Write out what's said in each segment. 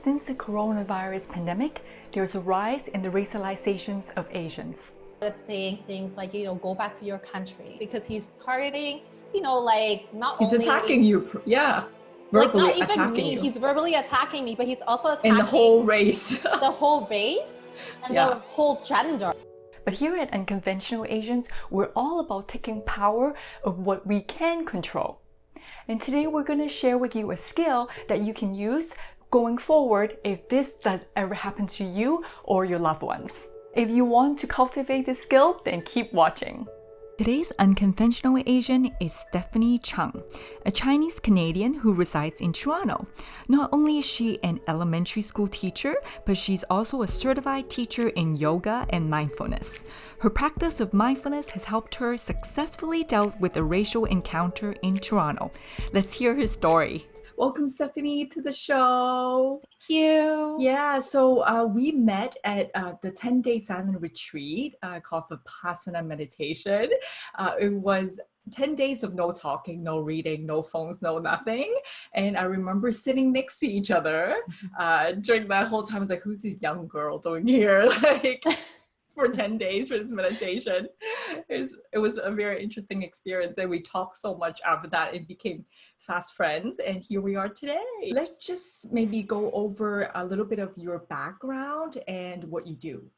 Since the coronavirus pandemic, there's a rise in the racializations of Asians. It's saying things like, go back to your country, because he's targeting, not He's only attacking you. Yeah. like Verbally not even attacking me. you. He's verbally attacking me, but he's also attacking And the whole race. the whole race and Yeah. the whole gender. But here at Unconventional Asians, we're all about taking power of what we can control. And today we're going to share with you a skill that you can use going forward if this does ever happen to you or your loved ones. If you want to cultivate this skill, then keep watching. Today's Unconventional Asian is Stephanie Cheung, a Chinese Canadian who resides in Toronto. Not only is she an elementary school teacher, but she's also a certified teacher in yoga and mindfulness. Her practice of mindfulness has helped her successfully deal with a racial encounter in Toronto. Let's hear her story. Welcome, Stephanie, to the show. Thank you. Yeah, so we met at the 10-day silent retreat called Vipassana meditation. It was 10 days of no talking, no reading, no phones, no nothing. And I remember sitting next to each other during that whole time. I was like, who's this young girl doing here? Like, for 10 days for this meditation. It was a very interesting experience, and we talked so much after that and became fast friends, and here we are today. Let's just maybe go over a little bit of your background and what you do.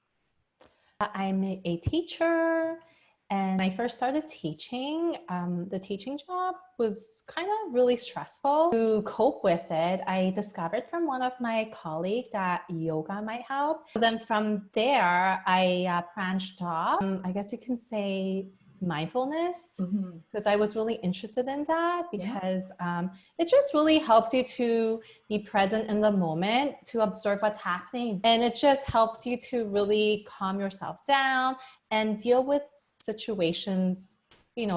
I'm a teacher, and I first started teaching. The teaching job was kind of really stressful. To cope with it, I discovered from one of my colleagues that yoga might help. Then from there, I branched off, I guess you can say mindfulness, because I was really interested in that, because it just really helps you to be present in the moment, to observe what's happening. And it just helps you to really calm yourself down and deal with situations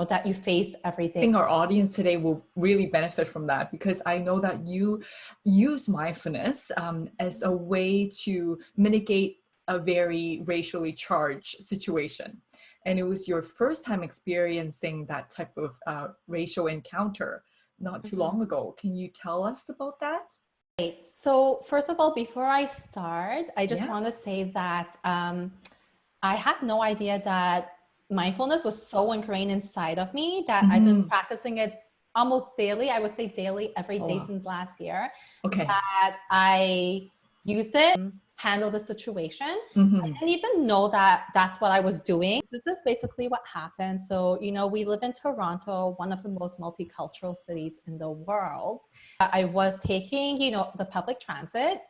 that you face every day. I think our audience today will really benefit from that, because I know that you use mindfulness as a way to mitigate a very racially charged situation. And it was your first time experiencing that type of racial encounter not too long ago. Can you tell us about that? Right. So first of all, before I start, I just want to say that I had no idea that mindfulness was so ingrained inside of me that I've been practicing it almost daily. I would say daily, every day since last year. Okay. That I used it, handle the situation. I didn't even know that that's what I was doing. This is basically what happened. So, we live in Toronto, one of the most multicultural cities in the world. I was taking, the public transit.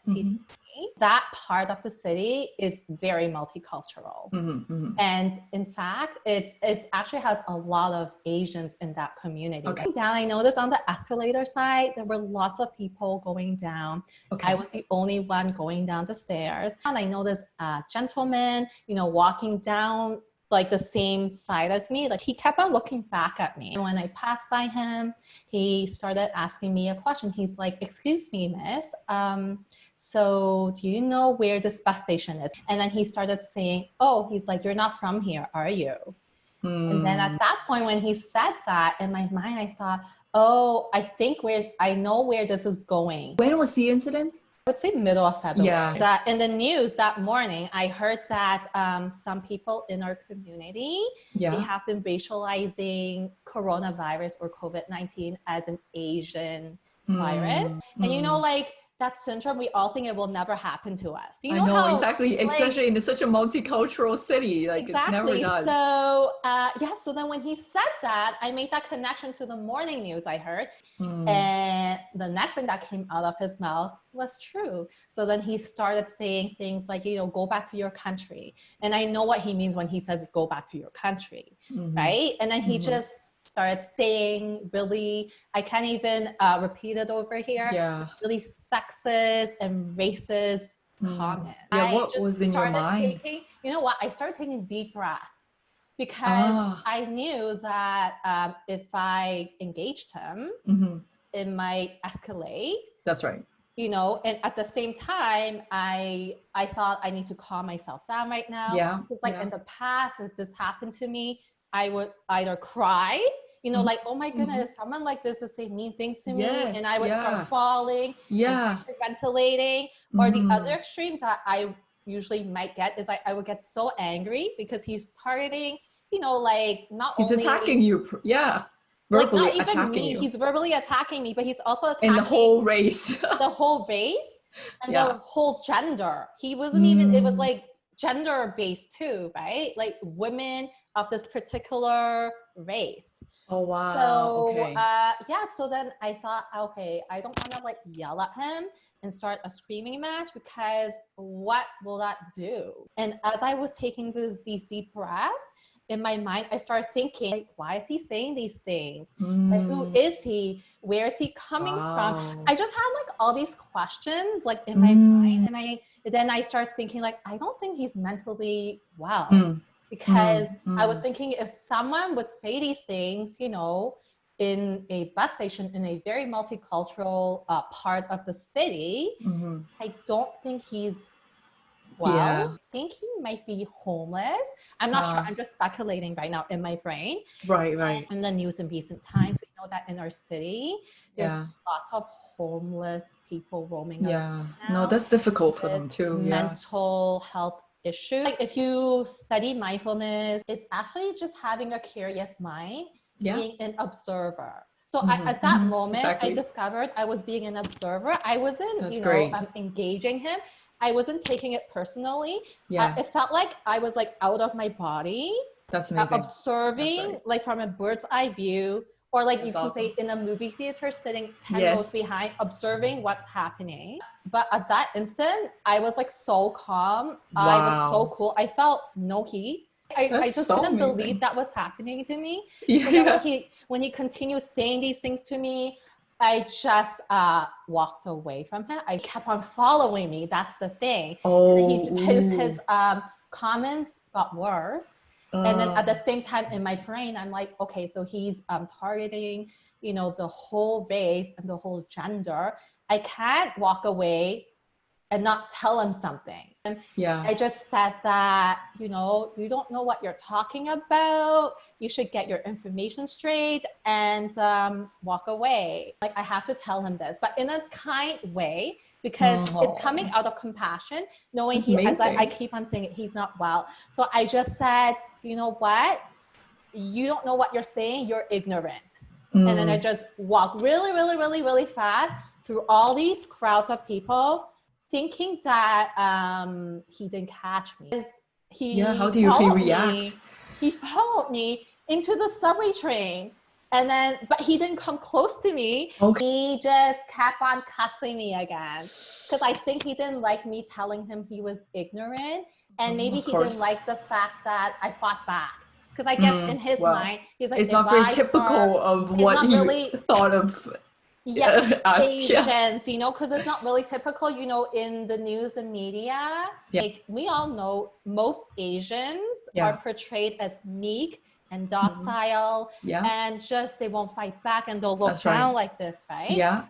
That part of the city is very multicultural. And in fact, it actually has a lot of Asians in that community. Okay. Down, I noticed on the escalator side, there were lots of people going down. I was the only one going down the stairs. And I noticed a gentleman, walking down like the same side as me. Like, he kept on looking back at me. And when I passed by him, he started asking me a question. He's like, "Excuse me, miss, so do you know where this bus station is?" And then he started saying, "Oh," he's like, "You're not from here, are you?" And then at that point, when he said that, in my mind, I thought, oh, I know where this is going. When was the incident? I would say middle of February. Yeah. That in the news that morning, I heard that some people in our community, they have been racializing coronavirus or COVID-19 as an Asian virus. And that syndrome, we all think it will never happen to us. I know how, exactly, especially in such a multicultural city, like exactly. It never does. So so then when he said that, I made that connection to the morning news I heard, and the next thing that came out of his mouth was true. So then he started saying things like, go back to your country. And I know what he means when he says go back to your country, right? And then he just started saying really, I can't even repeat it over here, really sexist and racist comments. Yeah, what was in your mind? I started taking a deep breath, because I knew that if I engaged him, it might escalate. That's right. And at the same time, I thought I need to calm myself down right now. Because in the past, if this happened to me, I would either cry like, oh my goodness, someone like this is saying mean things to me, Yes, and I would yeah. start bawling and Yeah. hyperventilating. Or the other extreme that I usually might get is I would get so angry because he's targeting, like not He's only attacking you. Yeah. like Verbally not even attacking me, you. he's verbally attacking me, but he's also In the attacking whole race. the whole race and Yeah. the whole gender. He wasn't even, it was like gender based too, right? Like women of this particular race. Oh, wow. So Okay. yeah, so then I thought, okay, I don't want to like yell at him and start a screaming match, because what will that do? And as I was taking these deep breaths, in my mind, I started thinking, like, why is he saying these things? Like, who is he? Where is he coming from? I just had like all these questions like in my mind, and then I started thinking like, I don't think he's mentally well, because I was thinking if someone would say these things, in a bus station in a very multicultural part of the city, I don't think he's well. I think he might be homeless. I'm not sure. I'm just speculating right now in my brain. Right. In the news in recent times, we know that in our city, there's lots of homeless people roaming around now. No, that's difficult for them too. Mental health issues. Like if you study mindfulness, it's actually just having a curious mind, being an observer. So at that moment, I discovered I was being an observer. I wasn't, engaging him. I wasn't taking it personally. It felt like I was like out of my body. That's amazing. Observing like from a bird's eye view, or like you can say in a movie theater sitting 10 rows behind, observing what's happening. But at that instant, I was like so calm. I was so cool. I felt no heat. I just couldn't believe that was happening to me. So then when he continued saying these things to me, I just walked away from him. I kept on following me. That's the thing. His comments got worse. And then at the same time in my brain, I'm like, okay, so he's targeting, the whole race and the whole gender. I can't walk away and not tell him something. I just said that, you don't know what you're talking about. You should get your information straight and walk away. Like I have to tell him this, but in a kind way, because it's coming out of compassion, knowing as I keep on saying it, he's not well. So I just said, you know what? You don't know what you're saying. You're ignorant. And then I just walked really, really, really, really fast through all these crowds of people, thinking that he didn't catch me. How do you react? He followed me into the subway train, but he didn't come close to me. He just kept on cussing me again, because I think he didn't like me telling him he was ignorant, and maybe he didn't like the fact that I fought back. Because I guess in his mind, he's like, it's not very typical of what he thought of. Asians, because it's not really typical, in the news and media. Like we all know most Asians are portrayed as meek and docile, and just they won't fight back and they'll look down like this, right?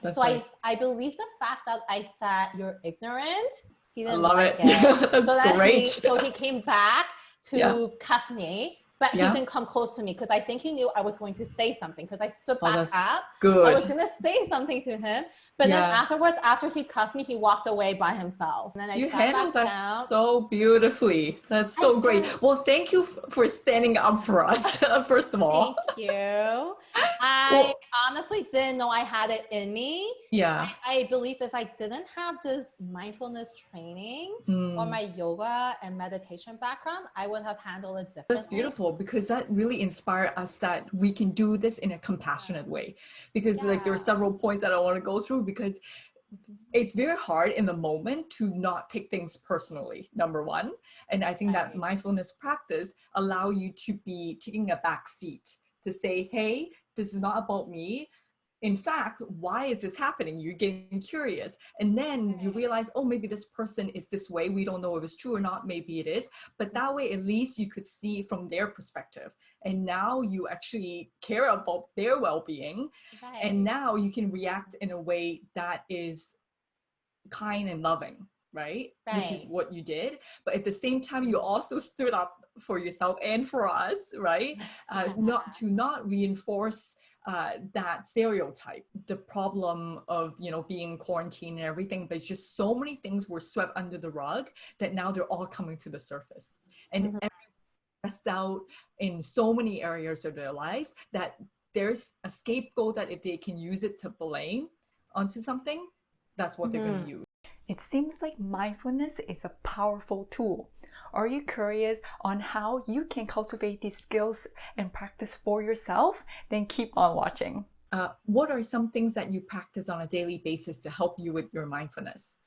I believe the fact that I said you're ignorant, he didn't like it. That's great. So he came back to cuss me. But he didn't come close to me because I think he knew I was going to say something, because I stood back up. Good. I was going to say something to him. But then afterwards, after he cussed me, he walked away by himself. And then I sat back down. So beautifully. That's so great. Well, thank you for standing up for us, first of all. Thank you. I honestly didn't know I had it in me. I believe if I didn't have this mindfulness training or my yoga and meditation background, I would have handled it differently. That's beautiful, because that really inspired us that we can do this in a compassionate way. Because there are several points that I want to go through, because it's very hard in the moment to not take things personally, number one. And I think that mindfulness practice allow you to be taking a back seat to say, hey, this is not about me. In fact, why is this happening? You're getting curious. And then you realize, oh, maybe this person is this way. We don't know if it's true or not. Maybe it is. But that way, at least you could see from their perspective. And now you actually care about their well-being. And now you can react in a way that is kind and loving. right? Which is Right. what you did. But at the same time, you also stood up for yourself and for us, right? Yeah. Not reinforce that stereotype, the problem of, you know, being quarantined and everything. But it's just so many things were swept under the rug that now they're all coming to the surface. And Mhm. stressed out in so many areas of their lives that there's a scapegoat that if they can use it to blame onto something, that's what they're going to use. It seems like mindfulness is a powerful tool. Are you curious on how you can cultivate these skills and practice for yourself? Then keep on watching. What are some things that you practice on a daily basis to help you with your mindfulness?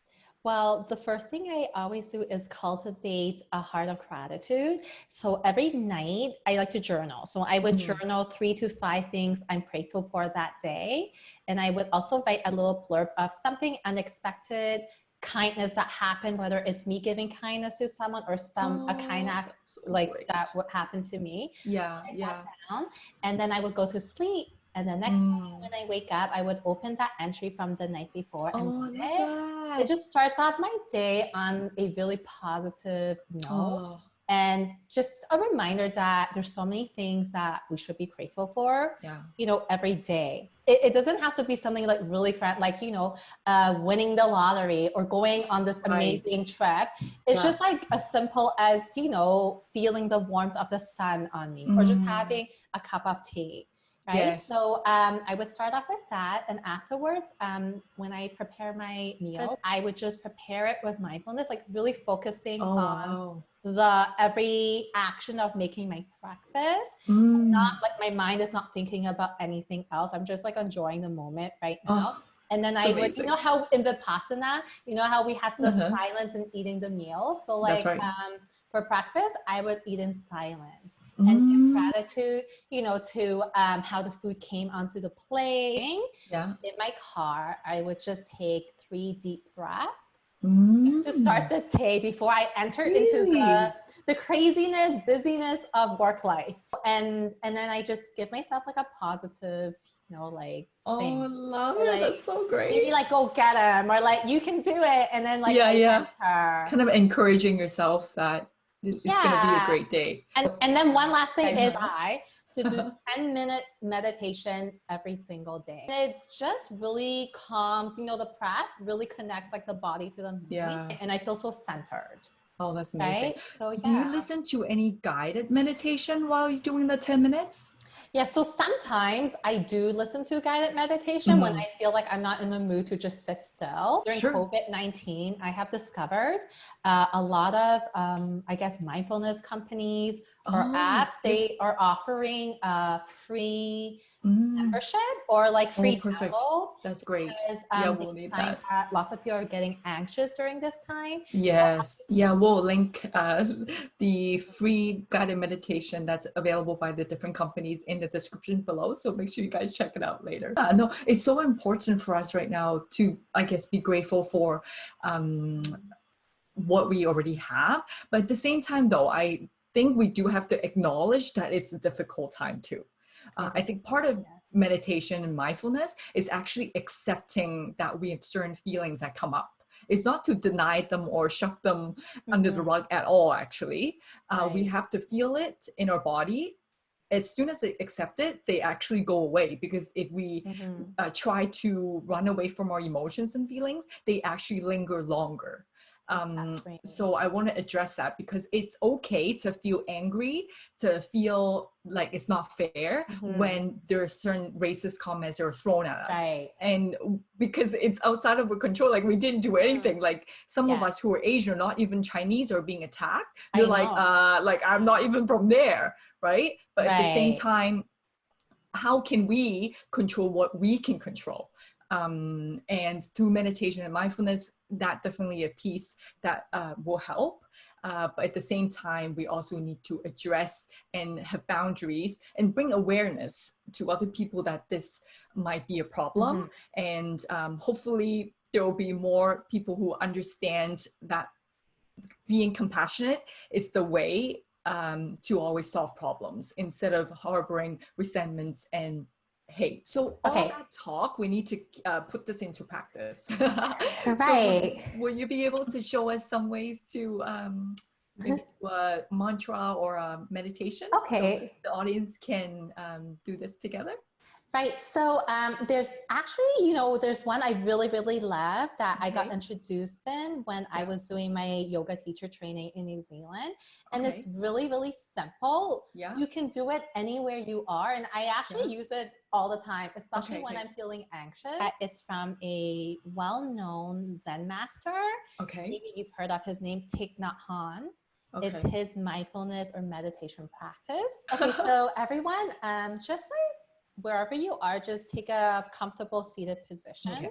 Well, the first thing I always do is cultivate a heart of gratitude. So every night I like to journal. So I would journal 3 to 5 things I'm grateful for that day. And I would also write a little blurb of something unexpected, kindness that happened, whether it's me giving kindness to someone or a kind act That's so like great. that would happen to me. Yeah, Write yeah. that down. And then I would go to sleep. And the next morning when I wake up, I would open that entry from the night before and Oh, I read love it. that. It just starts off my day on a really positive note. Oh, And just a reminder that there's so many things that we should be grateful for, yeah. you know, every day. It doesn't have to be something like really grand, like, you know, winning the lottery or going on this amazing trip. It's just like as simple as, you know, feeling the warmth of the sun on me or just having a cup of tea. Right. Yes. So I would start off with that. And afterwards, when I prepare my meals, I would just prepare it with mindfulness, like really focusing on the every action of making my breakfast. Not like my mind is not thinking about anything else. I'm just like enjoying the moment right now. And then I would, you know how in Vipassana, you know how we had the silence in eating the meal. So like for breakfast, I would eat in silence. And give gratitude, you know, to how the food came onto the plate. Yeah. In my car, I would just take 3 deep breaths just to start the day before I enter into the craziness, busyness of work life. And then I just give myself like a positive, you know, like Oh, sing. I love Or it. like, That's so great. maybe like go get them or like you can do it. And then like enter. Kind of encouraging yourself that it's going to be a great day. And then one last thing is to do 10-minute meditation every single day. And it just really calms, you know, the breath really connects like the body to the mind. Yeah. And I feel so centered. Oh, that's amazing. Right? So yeah. Do you listen to any guided meditation while you're doing the 10 minutes? Yeah, so sometimes I do listen to guided meditation when I feel like I'm not in the mood to just sit still. During COVID-19, I have discovered a lot of, I guess, mindfulness companies or apps, they are offering free membership or like free download. That's great. Because Yeah, we'll need that. Lots of people are getting anxious during this time. Yes. Yeah, we'll link the free guided meditation that's available by the different companies in the description below. So make sure you guys check it out later. No, it's so important for us right now to, I guess, be grateful for what we already have. But at the same time, though, I think we do have to acknowledge that it's a difficult time too. I think part of meditation and mindfulness is actually accepting that we have certain feelings that come up. It's not to deny them or shove them under the rug at all, actually. We have to feel it in our body. As soon as they accept it, they actually go away, because if we try to run away from our emotions and feelings, they actually linger longer. So I want to address that, because it's okay to feel angry, to feel like it's not fair when there are certain racist comments that are thrown at us. And because it's outside of our control, like we didn't do anything. Like some of us who are Asian or not even Chinese are being attacked. You're like I'm not even from there, right? But at the same time, how can we control what we can control? And through meditation and mindfulness, that definitely a piece that will help. But at the same time, we also need to address and have boundaries and bring awareness to other people that this might be a problem. And hopefully there will be more people who understand that being compassionate is the way to always solve problems, instead of harboring resentments and hate. So all Okay. that talk, we need to put this into practice. So Right. would you be able to show us some ways to maybe do a mantra or a meditation so Okay. the audience can do this together? Right. So there's actually, there's one I really, really love that I got Okay. introduced in when I Yeah. was doing my yoga teacher training in New Zealand. And it's Okay. really, really simple. Yeah. You can do it anywhere you are. And I actually use it all the time, especially when I'm feeling anxious. It's from a well-known Zen master. Okay. Maybe you've heard of his name, Thich Nhat Hanh. It's Okay. his mindfulness or meditation practice. Okay, so everyone, just like wherever you are, just take a comfortable seated position. Okay.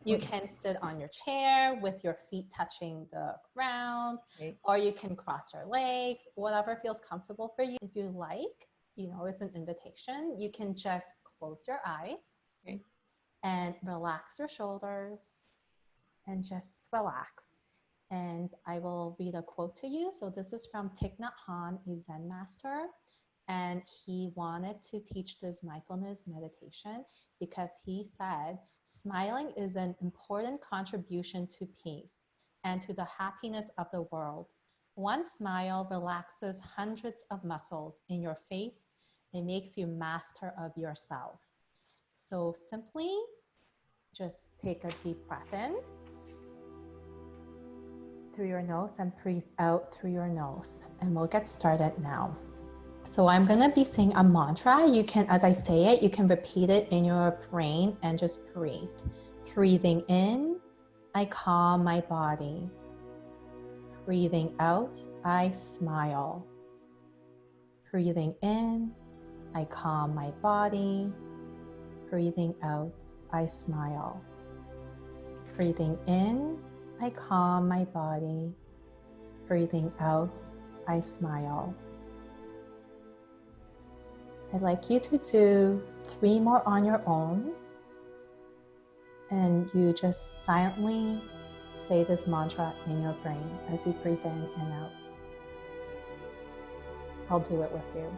You can sit on your chair with your feet touching the ground, or you can cross your legs, whatever feels comfortable for you. If you like, it's an invitation. You can just close your eyes and relax your shoulders and just relax. And I will read a quote to you. So this is from Thich Nhat Hanh, a Zen master. And he wanted to teach this mindfulness meditation because he said, smiling is an important contribution to peace and to the happiness of the world. One smile relaxes hundreds of muscles in your face. It makes you master of yourself. So simply just take a deep breath in through your nose and breathe out through your nose. And we'll get started now. So I'm going to be saying a mantra. You can, as I say it, you can repeat it in your brain and just breathe. Breathing in, I calm my body. Breathing out, I smile. Breathing in, I calm my body. Breathing out, I smile. Breathing in, I calm my body. Breathing out, I smile. I'd like you to do 3 more on your own, and you just silently say this mantra in your brain as you breathe in and out. I'll do it with you.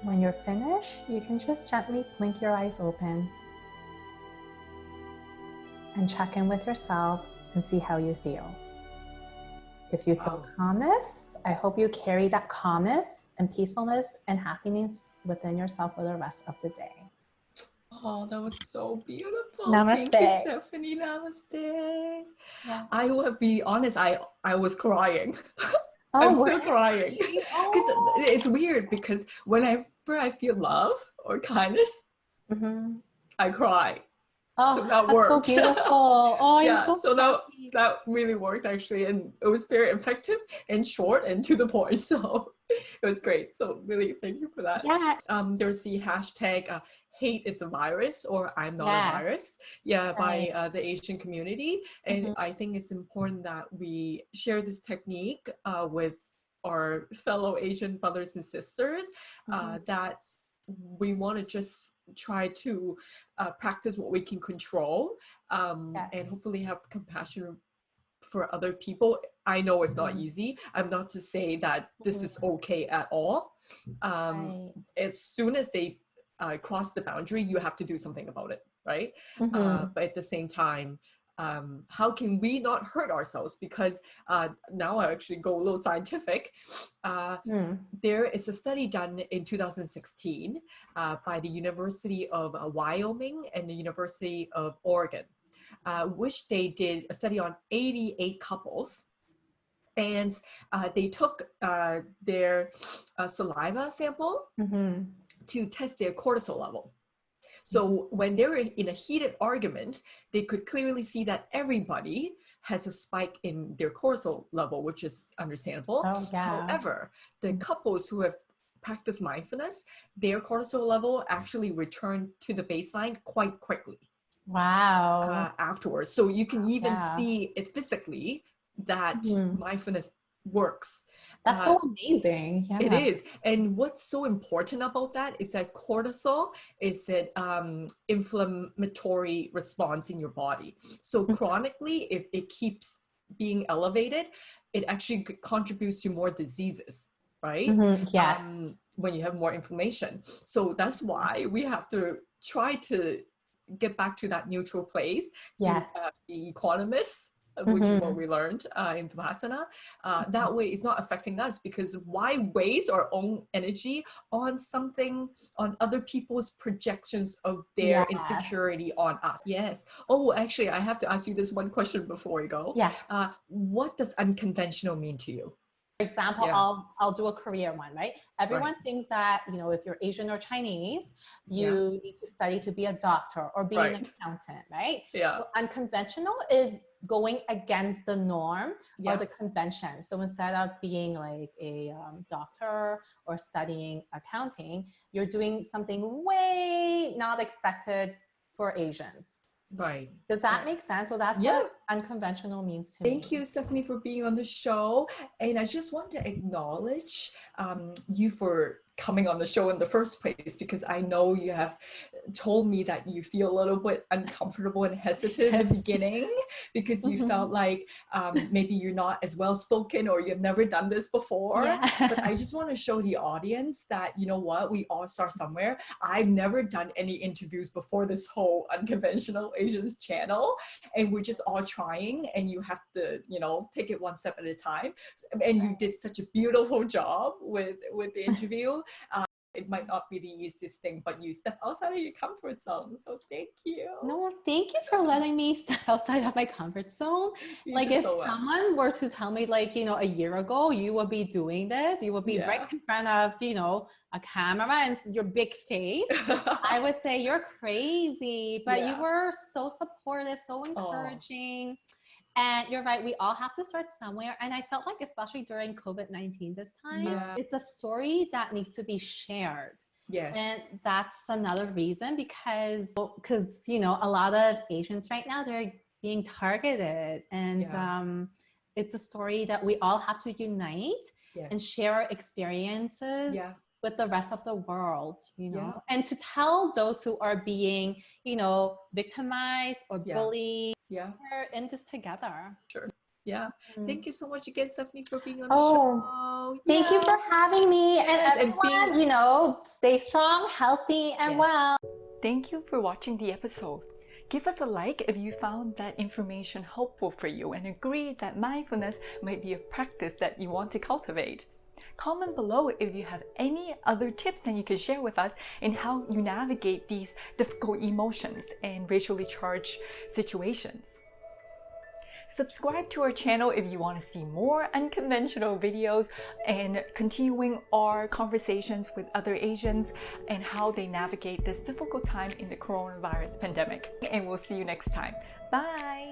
When you're finished, you can just gently blink your eyes open and check in with yourself and see how you feel. If you feel calmness, I hope you carry that calmness and peacefulness and happiness within yourself for the rest of the day. Oh, that was so beautiful. Namaste. Thank you, Stephanie. Namaste. Yeah. I will be honest, I was crying. Oh, I'm still crying. Because it's weird because whenever I feel love or kindness, I cry. Oh, so that that's worked. so beautiful. Oh, Yeah, I'm so that really worked actually, and it was very effective and short and to the point. So it was great. So really, thank you for that. Yeah. There's the hashtag hate is the virus, or I'm not a virus. Yeah, by the Asian community, and I think it's important that we share this technique with our fellow Asian brothers and sisters. That we want to just try to practice what we can control, and hopefully have compassion for other people. I know it's not easy. I'm not to say that this is okay at all. As soon as they cross the boundary, you have to do something about it, right? But at the same time, how can we not hurt ourselves? Because now I actually go a little scientific. There is a study done in 2016 by the University of Wyoming and the University of Oregon, which they did a study on 88 couples. And they took their saliva sample to test their cortisol level. So when they were in a heated argument, they could clearly see that everybody has a spike in their cortisol level, which is understandable. However, the couples who have practiced mindfulness, their cortisol level actually returned to the baseline quite quickly. Afterwards. So you can even see it physically that mindfulness works. That's so amazing. Yeah. It is. And what's so important about that is that cortisol is an inflammatory response in your body. So chronically, if it keeps being elevated, it actually contributes to more diseases, right? Yes. When you have more inflammation. So that's why we have to try to get back to that neutral place, to Yes. be equanimous, which is what we learned in Vipassana. That way it's not affecting us, because why waste our own energy on something, on other people's projections of their insecurity on us? Yes. Oh, actually, I have to ask you this one question before we go. Yes. What does unconventional mean to you? For example, I'll do a career one, right? Everyone thinks that, you know, if you're Asian or Chinese, you need to study to be a doctor or be an accountant, right? Yeah. So unconventional is going against the norm or the convention. So instead of being like a doctor or studying accounting, you're doing something way not expected for Asians. Right. Does that make sense? So that's what unconventional means to me. Thank you, Stephanie, for being on the show. And I just want to acknowledge you for coming on the show in the first place, because I know you have told me that you feel a little bit uncomfortable and hesitant in the beginning, because you felt like maybe you're not as well spoken, or you've never done this before. But I just want to show the audience that, you know what, we all start somewhere. I've never done any interviews before this whole Unconventional Asians channel, and we're just all trying, and you have to, you know, take it one step at a time. And you did such a beautiful job with the interview. It might not be the easiest thing, but you step outside of your comfort zone. So thank you. No, thank you for letting me step outside of my comfort zone. Like if someone were to tell me, like, you know, a year ago, you would be doing this, you would be right in front of, you know, a camera and your big face, I would say you're crazy. But you were so supportive, so encouraging. And you're right, we all have to start somewhere. And I felt like, especially during COVID-19 this time, it's a story that needs to be shared. Yes. And that's another reason, because, you know, a lot of Asians right now, they're being targeted. And it's a story that we all have to unite and share our experiences with the rest of the world, you know, and to tell those who are being, you know, victimized or bullied, we're in this together. Sure. Yeah. Thank you so much again, Stephanie, for being on the show. Thank you for having me. And everyone, you know, stay strong, healthy, and well. Thank you for watching the episode. Give us a like if you found that information helpful for you and agree that mindfulness might be a practice that you want to cultivate. Comment below if you have any other tips that you can share with us in how you navigate these difficult emotions and racially charged situations. Subscribe to our channel if you want to see more unconventional videos and continuing our conversations with other Asians and how they navigate this difficult time in the coronavirus pandemic. And we'll see you next time. Bye!